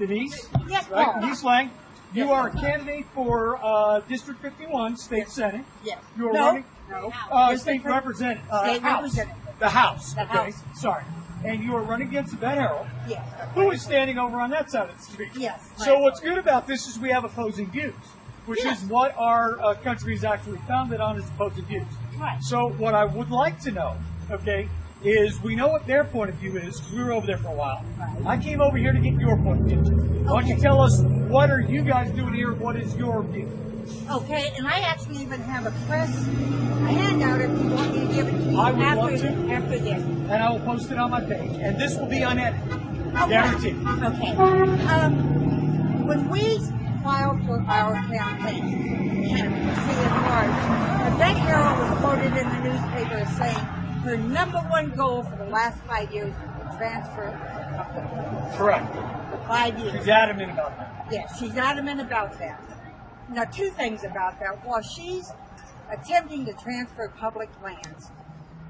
Denise? Yes, Right? Paul. Denise Lang. You Yes, are a Paul. candidate for District 51, State Senate. Yes. You are No. running No. State Representative. State House. Representative. The House. The Okay. House. Sorry. And you are running against Yvette Harold, Yes. who is standing over on that side of the street. Yes. So what's good about this is we have opposing views, which Yes. is what our country is actually founded on, is opposing views. Right. So what I would like to know, okay, is we know what their point of view is, because we were over there for a while. Right. I came over here to get your point of view. Why don't you Okay. tell us, what are you guys doing here? What is your view? Okay, and I actually even have a handout if you want me to give it to you I would after, love to. after this. And I will post it on my page. And this will be unedited. Okay. Guaranteed. Okay. When we filed for our campaign, candidacy in March, Yvette Harold was quoted in the newspaper as saying her #1 goal for the last 5 years was to transfer the company. Correct. For 5 years. She's adamant about that. Yes, she's adamant about that. Now, two things about that. While she's attempting to transfer public lands,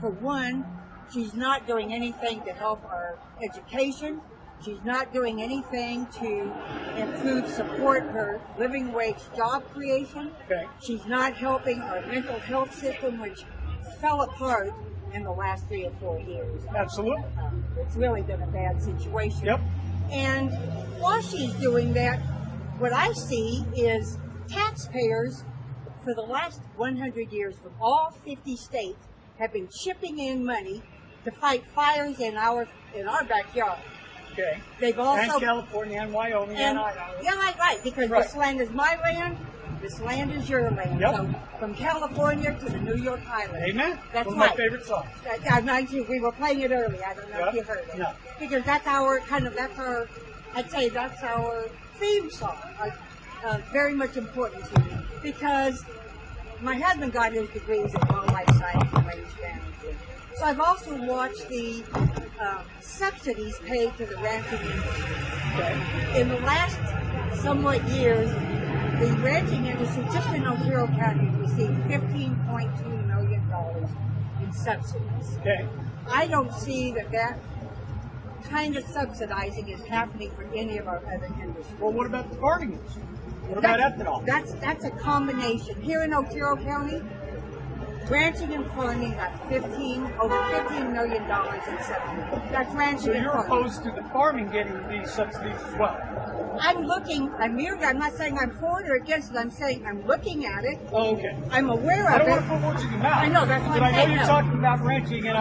for one, she's not doing anything to help our education. She's not doing anything to improve, support her living wage job creation. Okay. She's not helping our mental health system, which fell apart in the last 3 or 4 years. Absolutely. It's really been a bad situation. Yep. And while she's doing that, what I see is taxpayers for the last 100 years from all 50 states have been chipping in money to fight fires in our backyard. Okay. They've also And California and Wyoming and Idaho. yeah, right, because Right. this land is my land, this land is your land. Yep. So from California to the New York Highlands. Amen. That's One of my right. favorite songs. I mind you, we were playing it early. I don't know Yep. if you heard it. No. Because that's our I'd say that's our theme song. Very much important to me. Because my husband got his degrees in wildlife science and range management. So I've also watched the subsidies paid to the ranching industry. Okay. In the last somewhat years, the ranching industry just in Ontario County received $15.2 million in subsidies. Okay. I don't see that kind of subsidizing is happening for any of our other industries. Well, what about the farming industry? What about ethanol? That's a combination. Here in Ontario County, ranching and farming got over $15 million in subsidies. That's ranching So and you're farming. opposed to the farming getting these subsidies as well? I'm not saying I'm for it or against it. I'm saying I'm looking at it. Oh, okay. I'm aware I of don't it. want to put words in your mouth. I know, that's what But I'm I know saying, you're no. talking about ranching, and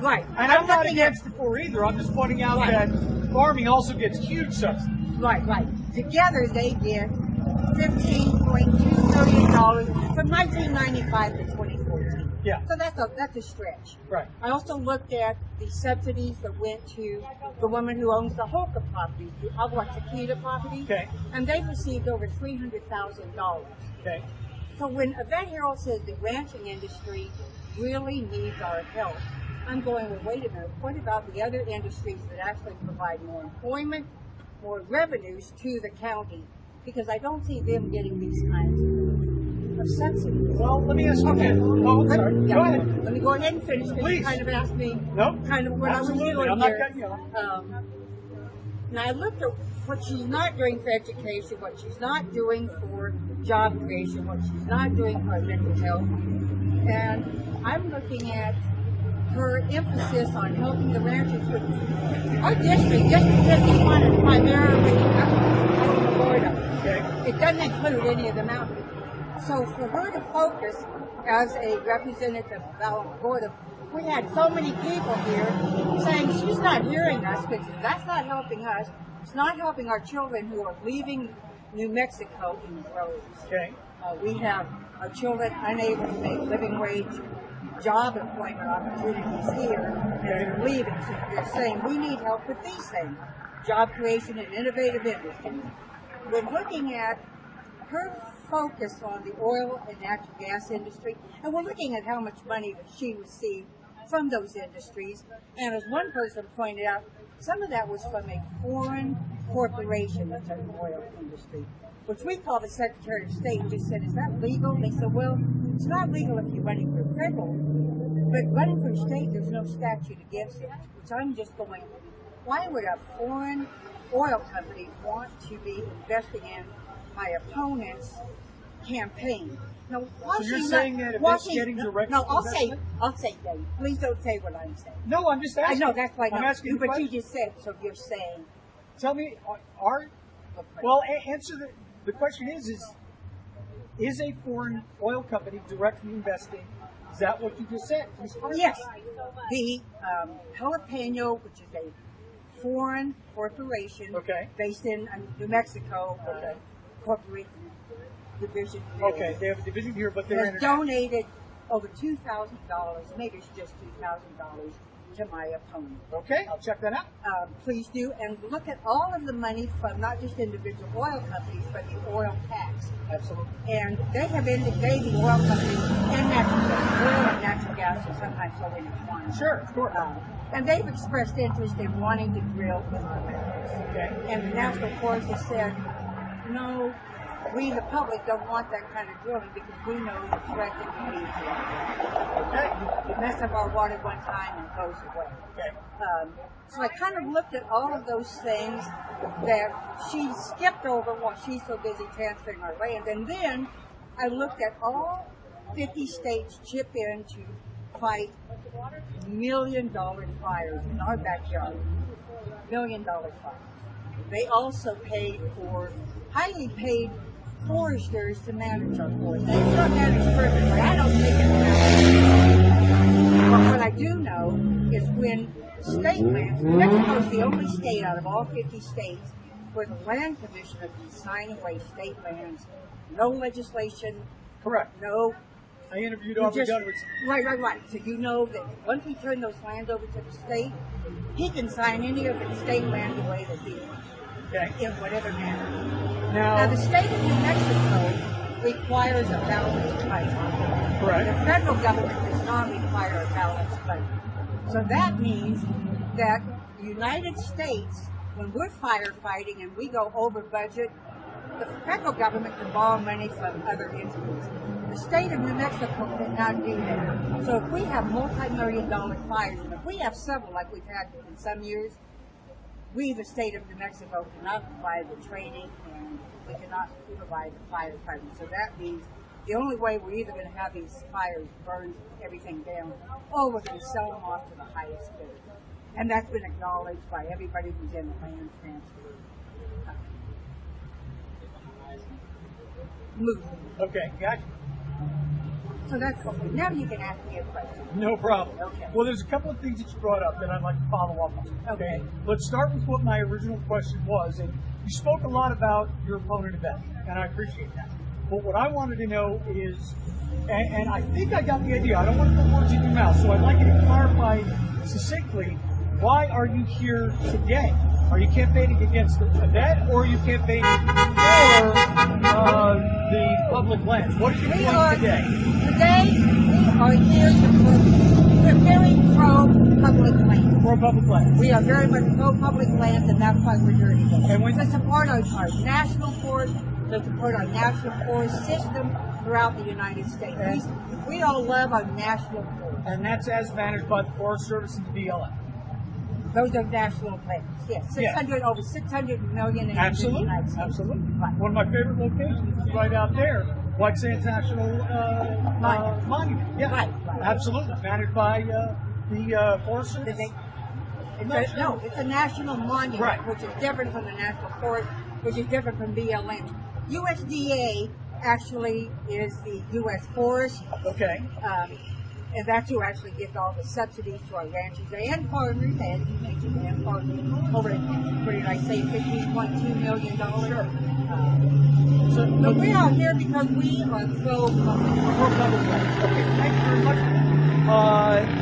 Right. and I'm not looking at- against it for either. I'm just pointing out Right. that farming also gets huge subsidies. Right. Together they get $15.2 million from 1995 to 2014. Yeah. So that's a stretch. Right. I also looked at the subsidies that went to the woman who owns the Holka property, the Aguachiquita property. Okay. And they received over $300,000. Okay. So when Yvette Harold says the ranching industry really needs our help, I'm going, well, wait a minute, what about the other industries that actually provide more employment, more revenues to the county? Because I don't see them getting these kinds of subsidies. Well, let me ask you again. Oh, I'm sorry. Yeah. Go ahead. Let me go ahead and finish, because Please. you kind of asked me Nope. kind of what Absolutely. I was doing I'm not here. cutting you off. Now I looked at what she's not doing for education, what she's not doing for job creation, what she's not doing for mental health, and I'm looking at her emphasis on helping the ranchers. Our district 51, is primarily Alamogordo. Okay. It doesn't include any of the mountains. So for her to focus as a representative of Alamogordo, we had so many people here saying she's not hearing us, because that's not helping us. It's not helping our children who are leaving New Mexico in droves. Okay. We have our children unable to make living wage job employment opportunities here, and they're leaving. So they're saying we need help with these things, job creation and innovative industry. We're looking at her focus on the oil and natural gas industry, and we're looking at how much money that she received from those industries. And as one person pointed out, some of that was from a foreign corporation that's in the oil industry, which we call the Secretary of State, and just said, is that legal? And they said, well, it's not legal if you're running for federal, but running for state, there's no statute against it, which I'm just going, why would a foreign oil company want to be investing in my opponent's campaign? No, So you're saying that if it's getting direct investment? I'll say, Dave. Please don't say what I'm saying. No, I'm just asking. I know, that's why I'm asking the but question. you just said, so you're saying. Tell me, answer the question is a foreign oil company directly investing? Is that what you just said? Yes. The Jalapeno, which is a foreign corporation based in New Mexico, corporate division. Okay, they have a division here, but they're has donated over $2,000, maybe it's just $2,000 to my opponent. Okay, I'll check that out. Please do, and look at all of the money from not just individual oil companies, but the oil tax. Absolutely. And they have indicated the oil companies and natural gas, oil and natural gas are sometimes so intertwined. Sure, of course. And they've expressed interest in wanting to drill in our mountains. Okay. And the National Forest has said, no, we, the public, don't want that kind of drilling because we know the threat that can be to us. Okay. You mess up our water one time and it goes away. Okay. So I kind of looked at all of those things that she skipped over while she's so busy transferring our land. And then I looked at all 50 states chip in to fight $1 million fires in our backyard. $1 million fires. They also paid for highly paid foresters to manage our forest. Now, it's not managed perfectly. I don't think it's managed. But what I do know is when state lands, New Mexico is the only state out of all 50 states where the land commissioner can sign away state lands. No legislation. Correct. No. I interviewed all the governors. Right. So you know that once we turn those lands over to the state, he can sign any of the state land away that he wants. Okay. In whatever manner. Now, the state of New Mexico requires a balanced budget. Correct. The federal government does not require a balanced budget. So that means that the United States, when we're firefighting and we go over budget, the federal government can borrow money from other entities. The state of New Mexico cannot do that. So if we have multi-million-dollar fires, and if we have several like we've had in some years, we, the state of New Mexico, cannot provide the training and we cannot provide the firefighting. So that means the only way we're either going to have these fires burn everything down or we're going to sell them off to the highest bidder. And that's been acknowledged by everybody who's in the land transfer movement. Okay, gotcha. So that's okay. Now you can ask me a question. No problem. Okay. Well, there's a couple of things that you brought up that I'd like to follow up on. Okay. Let's start with what my original question was. And you spoke a lot about your opponent event, and I appreciate that. But what I wanted to know is, and I think I got the idea. I don't want to put words in your mouth, so I'd like you to clarify succinctly, why are you here today? Are you campaigning against the event, or are you campaigning for the public lands? What are you doing today? Today, we are here we're very pro-public lands. Pro-public lands. We are very much pro-public lands, and that's why we're here today. And to support our national forest, to support our national forest system throughout the United States. We all love our national forest. And that's as managed by the Forest Service and the BLM. Those are national lands. Yes, over 600 million in absolutely. The United States. Absolutely. Right. One of my favorite locations is right out there, White Sands National Monument. Yeah, right. Absolutely. Managed by the Forest Service. It's a national monument, right. Which is different from the national forest, which is different from BLM. USDA actually is the U.S. Forest. Okay. And that's who actually gives all the subsidies to our ranchers and farmers, as you mentioned, and farmers over at, what did I say, $15.2 million. Sure. So we are here because we are pro-public. Okay, thank you very much.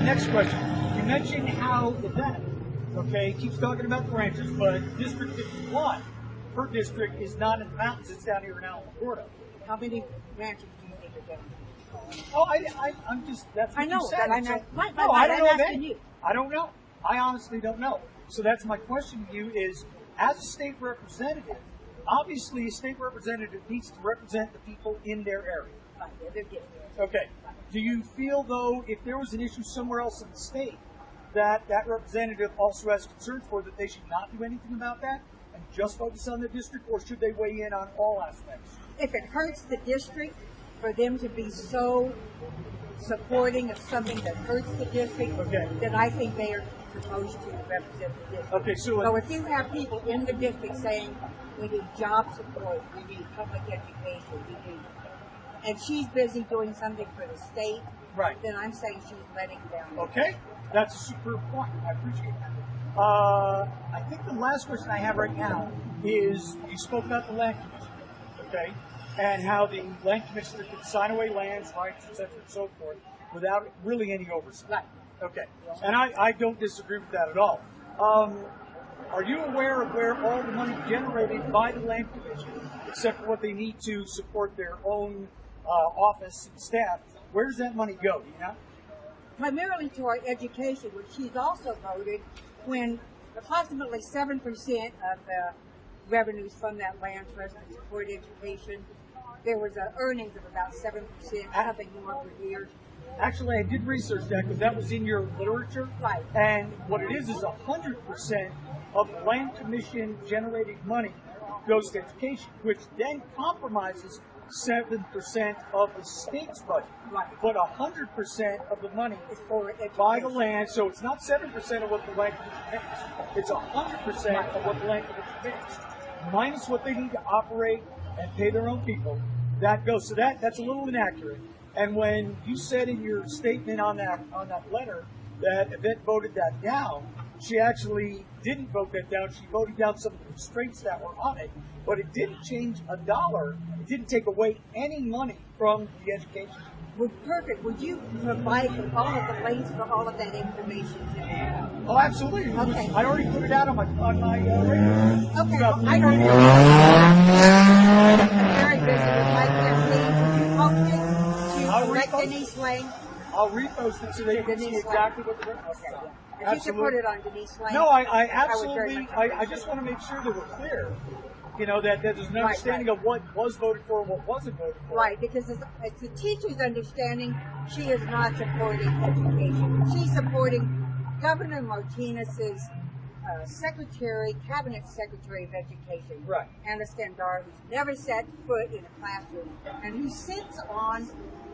Next question. You mentioned how the Venom, keeps talking about the ranchers, but District 51, her district, is not in the mountains, it's down here in Alamogordo. How many ranchers do you think are down? Oh, I'm just, that's what I know, you said. but I'm I don't know asking that. you. I don't know. I honestly don't know. So that's my question to you is, as a state representative, obviously a state representative needs to represent the people in their area. Right, Okay. Do you feel, though, if there was an issue somewhere else in the state, that that representative also has concerns for, that they should not do anything about that and just focus on the district, or should they weigh in on all aspects? If it hurts the district, for them to be so supporting of something that hurts the district, Okay. then I think they are supposed to represent the district. Okay, So if you have people in the district saying, we need job support, we need public education, we need, and she's busy doing something for the state, right. then I'm saying she's letting down. Okay, that's a superb point. I appreciate that. I think the last question I have right now is, you spoke about the land commission, okay, and how the land commissioner could sign away lands, rights, etc., and so forth, without really any oversight. Right. Okay, and I don't disagree with that at all. Are you aware of where all the money generated by the land commission, except for what they need to support their own office and staff, where does that money go? Do you know? Primarily to our education, which she's also voted when approximately 7% of the revenues from that land trust to support education. There was earnings of about 7%, something more per year. Actually, I did research that because that was in your literature. Right. And what it is 100% of the land commission generated money goes to education, which then compromises 7% of the state's budget. Right. But 100% of the money It's for education. by the land, so it's not 7% of what the land commission pays. It's 100% of what the land commission pays, minus what they need to operate and pay their own people. That goes. So that's a little inaccurate. And when you said in your statement on that letter that Yvette voted that down, she actually didn't vote that down. She voted down some of the constraints that were on it, but it didn't change a dollar. It didn't take away any money from the education. Well, perfect. Would you provide all of the links for all of that information to me? Oh, absolutely. Okay. I already put it out on my radio. Okay. About I don't know. I'm very busy with my campaign. Would you post it I'll to let repost it. Denise Lane? I'll repost it so they can see Denise exactly what the reference Okay. is. If you could put it on Denise Lane. No, I would very absolutely, much I just want to make sure that we're clear. You know, that there's an understanding of what was voted for and what wasn't voted for. Right, because it's the teacher's understanding she is not supporting education. She's supporting Governor Martinez's cabinet secretary of education, Right. Anna Skandar, who's never set foot in a classroom, and who sits on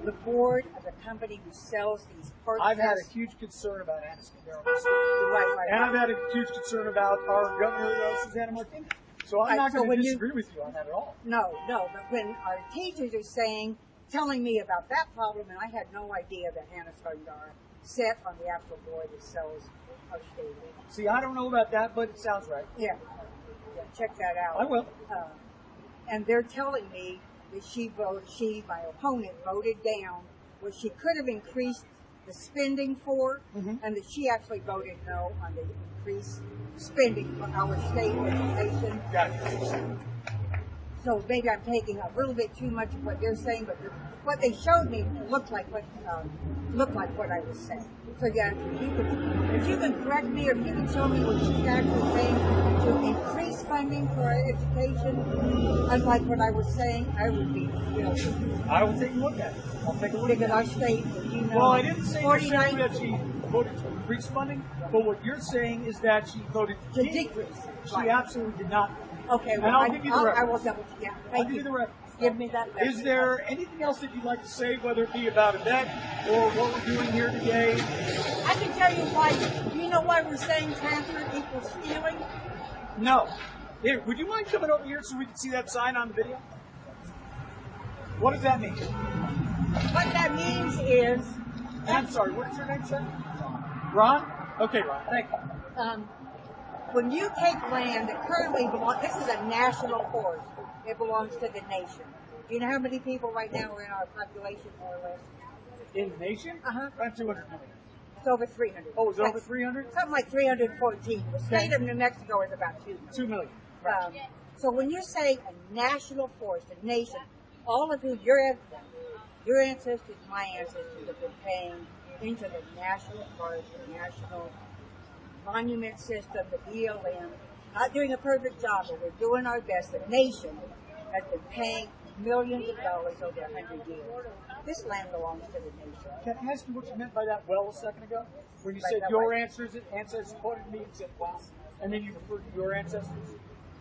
the board of the company who sells these park I've had tests. a huge concern about Anna Skandar. Right. And I've had a huge concern about our governor, Susanna Martinez. So I'm Right, not so going when to you- disagree with you on that at all. No, but when our teachers are telling me about that problem, and I had no idea that Hannah Skandar sat on the actual board that sells our state. See, I don't know about that, but it sounds right. Yeah, check that out. I will. And they're telling me that my opponent, voted down what she could have increased the spending for, and that she actually voted no on the increased spending for our state education. Gotcha. So maybe I'm taking a little bit too much of what they're saying, but what they showed me looked like what I was saying. So yeah, if you can correct me, or if you can show me what she's actually saying to increase funding for our education, unlike what I was saying, I would be thrilled. I will take a look at it. I'll take a look Because at our it. state, you know, Well, I didn't say 49 necessarily that she voted to increase funding, but what you're saying is that she voted to to decrease. She Right. absolutely did not. Okay, And well, I'll give you the I reference. will double check. I'll Thank give you the reference. Give me that reference. Is there anything else that you'd like to say, whether it be about Yvette or what we're doing here today? I can tell you why. Do you know why we're saying transfer equals stealing? No. Here, would you mind coming over here so we can see that sign on the video? What does that mean? What that means is, And I'm sorry, what's your name, sir? Ron? Okay, Ron, thank you. when you take land that currently belongs, this is a national forest. It belongs to the nation. Do you know how many people right now are in our population, more or less? In the nation? Uh-huh. Around 200 million. It's over 300. Oh, is it over 300? Something like 314. The state of New Mexico is about 2 million. 2 million. So when you say a national forest, a nation, all of your ancestors, my ancestors have been paying into the national forest, the national monument system, the BLM. Not doing a perfect job, but we're doing our best. The nation has been paying millions of dollars over 100 years. This land belongs to the nation. Can I ask you what you meant by that well a second ago? When you By said that your what? ancestors quoted me and said well, and then you referred to your ancestors?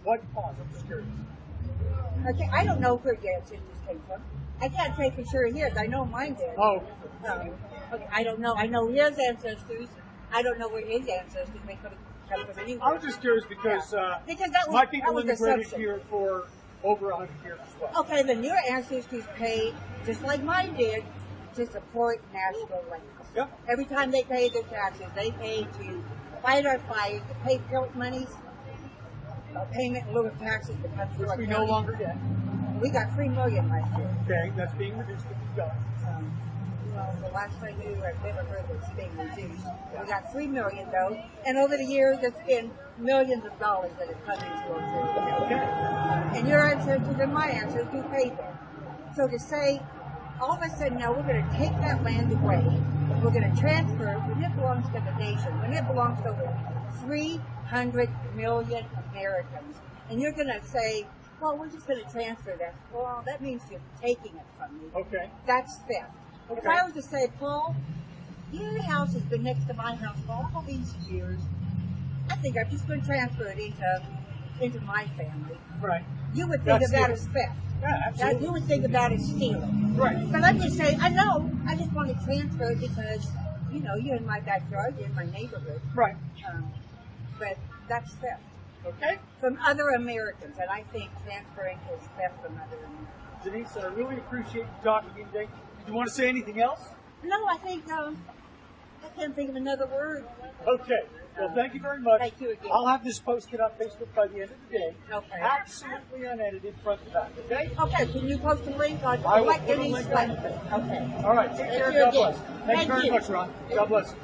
What cause? I'm just curious. Okay, I don't know where your ancestors came from. I can't say for sure his. I know mine did. Oh, Okay, I don't know. I know his ancestors. I don't know where his ancestors may come from anywhere. I was just curious because, Because that was, my that people was immigrated assumption. here for over 100 years as well. Okay, then your ancestors paid, just like mine did, to support national lands. Yep. Every time they paid their taxes, they paid to fight our fires, to pay guilt monies, payment in lieu of taxes to come through Which our we no county. longer get. We got $3 million last year. Okay, that's being reduced to keep going. Well, the last I knew, I've never heard it was being reduced. We got $3 million though, and over the years, it's been millions of dollars that have come into our city. Okay. And your ancestors and my ancestors who paid them. So to say, all of a sudden now we're going to take that land away, we're going to transfer it when it belongs to the nation, when it belongs to over 300 million Americans, and you're going to say, well, we're just going to transfer that. Well, that means you're taking it from me. Okay. That's theft. If I was to say, Paul, your house has been next to my house for all these years, I think I'm just going to transfer it into my family. Right. You would think That's of that stealing. as theft. Yeah, absolutely. You would think of that as stealing. Right. But I'm just saying, I know, I just want to transfer it because, you know, you're in my backyard, you're in my neighborhood. Right. But that's theft Okay. from other Americans, and I think transferring is theft from other Americans. Denise, I really appreciate you talking to me today. Did you want to say anything else? No, I think, I can't think of another word. Okay. Well, thank you very much. Thank you again. I'll have this posted on Facebook by the end of the day. Okay. Absolutely unedited, front to back. Okay? Okay, can you post a link on I will what put a Denise link went? on it. Okay. All right. Take Thank care. you God again. bless. Thank you very much, Ron. God bless.